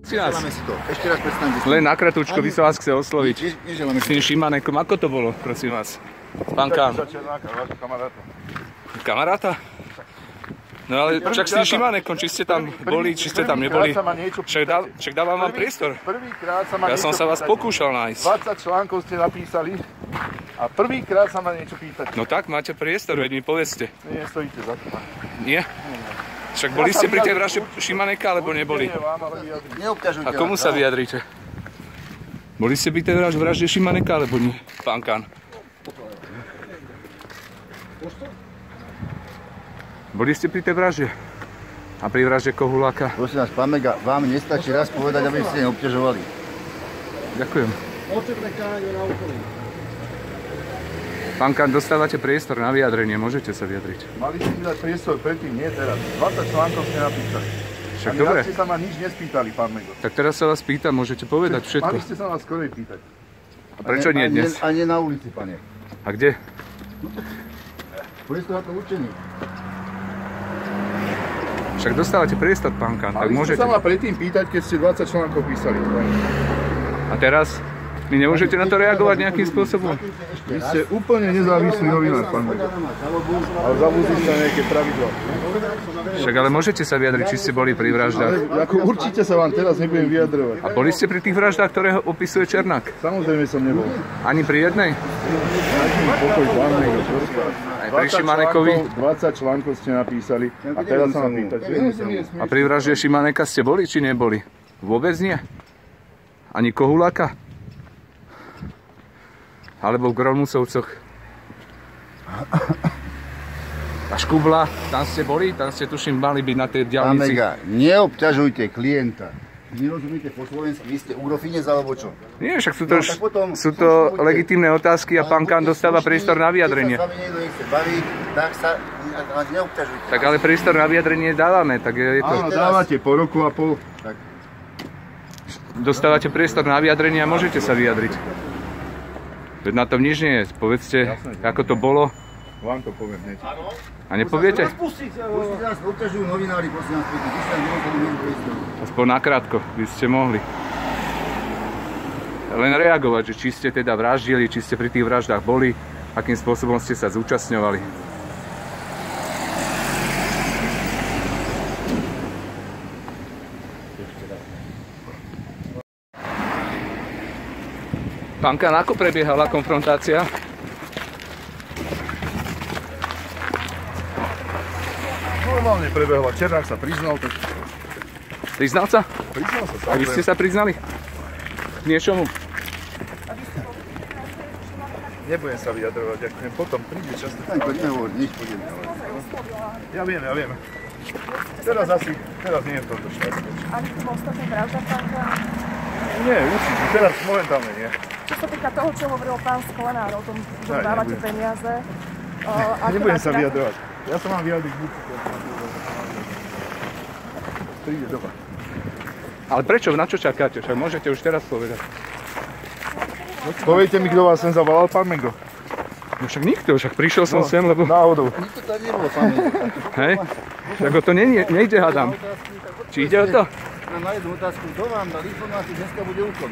Neželáme si to. Ešte raz predstavte. Len na kratučko by som vás chcel osloviť. Neželáme s tým Šimanekom. Ako to bolo, prosím vás? Pán Kán. Kamaráta? No ale však s tým Šimanekom, či ste tam boli, či ste tam neboli. Však dávam vám priestor. Ja som sa vás pokúšal nájsť. 20 článkov ste napísali a prvýkrát sa ma niečo pýtať. No tak, máte priestor, veď mi povedzte. Nie, stojíte za to. Nie? Však boli ste pri tej vražde Šimaneka, alebo neboli? Neobťažujte. A komu sa vyjadríte? Boli ste pri tej vražde Šimaneka, alebo nie, pán Kán? Boli ste pri tej vražde? A pri vražde Kohuláka? Prosím vás, pán Mega, vám nestačí raz povedať, aby ste neobťažovali. Ďakujem. Pán Kán, dostávate priestor na vyjadrenie, môžete sa vyjadriť. Mali ste si dať priestor predtým, nie teraz. 20 článkov ste napísali. Však dobre. Ani ste sa ma nič nespýtali, pán Mego. Tak teraz sa vás pýtam, môžete povedať všetko. Mali ste sa ma skorej pýtať. A prečo nie dnes? A nie na ulici, pane. A kde? Priestor ako učení. Však dostávate priestor, pán Kán, tak Mali môžete. ste sa ma predtým pýtať, keď ste 20 článkov písali. A teraz? Vy nemôžete na to reagovať nejakým spôsobom? Vy ste úplne nezávislý novinár, pán Mega. Ale zabudli sa nejaké pravidlá. Však ale môžete sa vyjadriť, či ste boli pri vraždách. Ako určite sa vám teraz nebudem vyjadrovať. A boli ste pri tých vraždách, ktoré opisuje Černák? Samozrejme som nebol. Ani pri jednej? Pokoj, pán Mega. Aj pri Šimanekovi? 20 článkov ste napísali a teraz sa ma pýtať. A pri vražde Šimaneka ste boli, či neboli? Vôbec nie? Ani Kohuláka? Alebo v Grolmusovcoch? A Škubla, tam ste boli? Tam ste tuším mali byť na tej Pán diaľnici. Mega, neobťažujte klienta. Nerozumíte po slovensky, vy ste ugrofinec alebo čo? Nie, však sú to legitímne otázky a pán Kán dostáva priestor na vyjadrenie. Ak sa niekto nechce baviť, tak sa neobťažujte. Tak ale priestor na vyjadrenie dávame, tak je to... Áno, dávate po roku a pol. Tak. Dostávate priestor na vyjadrenie a môžete sa vyjadriť. Veď na tom nič nie je. Povedzte, ako to bolo. Vám to poviem hneď. A nepoviete? Pustite nás, obťažujú novinári, prosím nás, pekne. Vy sa nemôžete priestor. Aspoň nakrátko by ste mohli. Len reagovať, že či ste teda vraždili, či ste pri tých vraždách boli, akým spôsobom ste sa zúčastňovali. Pán Kán, ako prebiehala konfrontácia? Normálne prebehla. Černák sa priznal. Tak... Priznal sa? Priznal sa. A vy ste sa priznali? K niečomu? Nebudem sa vyjadrovať, ďakujem. Potom príde čas. Nehovor, nič pôjdem. Ja viem. Teraz nie je v tomto šťastie. Ani v ostatných vraždách, pán Kán? Nie, určite. Teraz momentálne nie. Čo sa týka toho, čo hovoril pán Sklenár o tom, že dávate peniaze... Nebudem sa vyjadrovať. Ja sa mám vyjadriť buď. Príde doba. Ale prečo? Na čo čakáte? Však môžete už teraz povedať. Poviete mi, kto vás sem zavolal, pán Mego? No však nikto, však prišiel som sem, lebo... Náhodou. Nikto tak nebolo, pán Mego. Hej? Však o to nejde, hádam. Či ide o to? Na jednu otázku, kto vám dal informáciu, dneska bude úkon?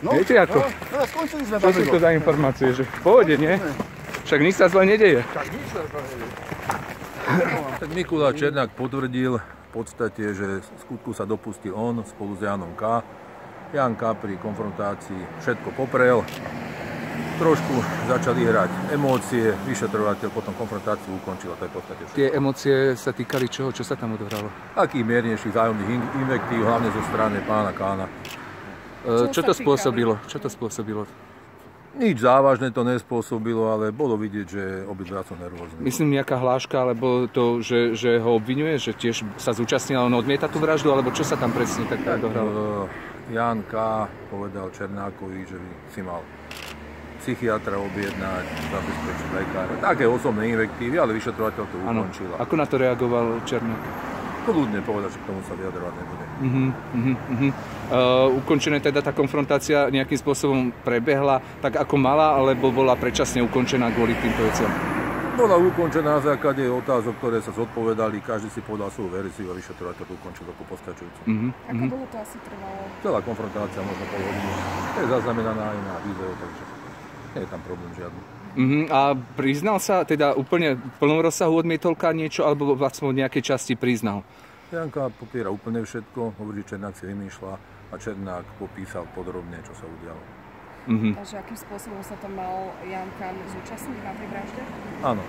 No, viete ako? No, skončili sme, Čo sú to za informácie? Že v pohode, nie? Však nič sa zle nedeje. Tak Mikuláš Černák potvrdil v podstate, že skutku sa dopustil on spolu s Jánom K. Ján K. pri konfrontácii všetko poprel. Trošku začali hrať emócie, vyšetrovateľ potom konfrontáciu ukončil a to je v podstate všetko. Tie emócie sa týkali čoho? Čo sa tam odohralo? Akých miernejších vzájomných invektív, hlavne zo strany pána Kána. Čo to spôsobilo? Nič závažné to nespôsobilo, ale bolo vidieť, že obidva sú nervózni. Myslím nejaká hláška, alebo to, že ho obviňuje, že tiež sa zúčastnil, on odmieta tú vraždu, alebo čo sa tam presne tak odohralo? Ján K. povedal Černákovi, že by si mal psychiatra objednať, zabezpečiť lekára. Také osobné invektívy, ale vyšetrovateľ to ukončil. Ako na to reagoval Černák? Kľudne povedať, že k tomu sa vyjadrovať nebude. Ukončená teda tá konfrontácia nejakým spôsobom prebehla tak ako mala, alebo bola predčasne ukončená kvôli týmto veciam? Bola ukončená na základe otázok, ktoré sa zodpovedali, každý si podal svoju verziu a vyšetrovateľ ukončil ako postačujúce. Ako dlho to asi trvalo? Celá konfrontácia, možno pol hodiny, je zaznamenaná aj na videu, takže nie je tam problém žiadny. A priznal sa, teda úplne v plnom rozsahu odmietol niečo, alebo vlastne od nejakej časti priznal? Janka popiera úplne všetko, hovorí, že Černák si vymýšľa a Černák popísal podrobne, čo sa udialo. Takže akým spôsobom sa tam mal Jan Kan zúčastniť na tej vražde? Áno.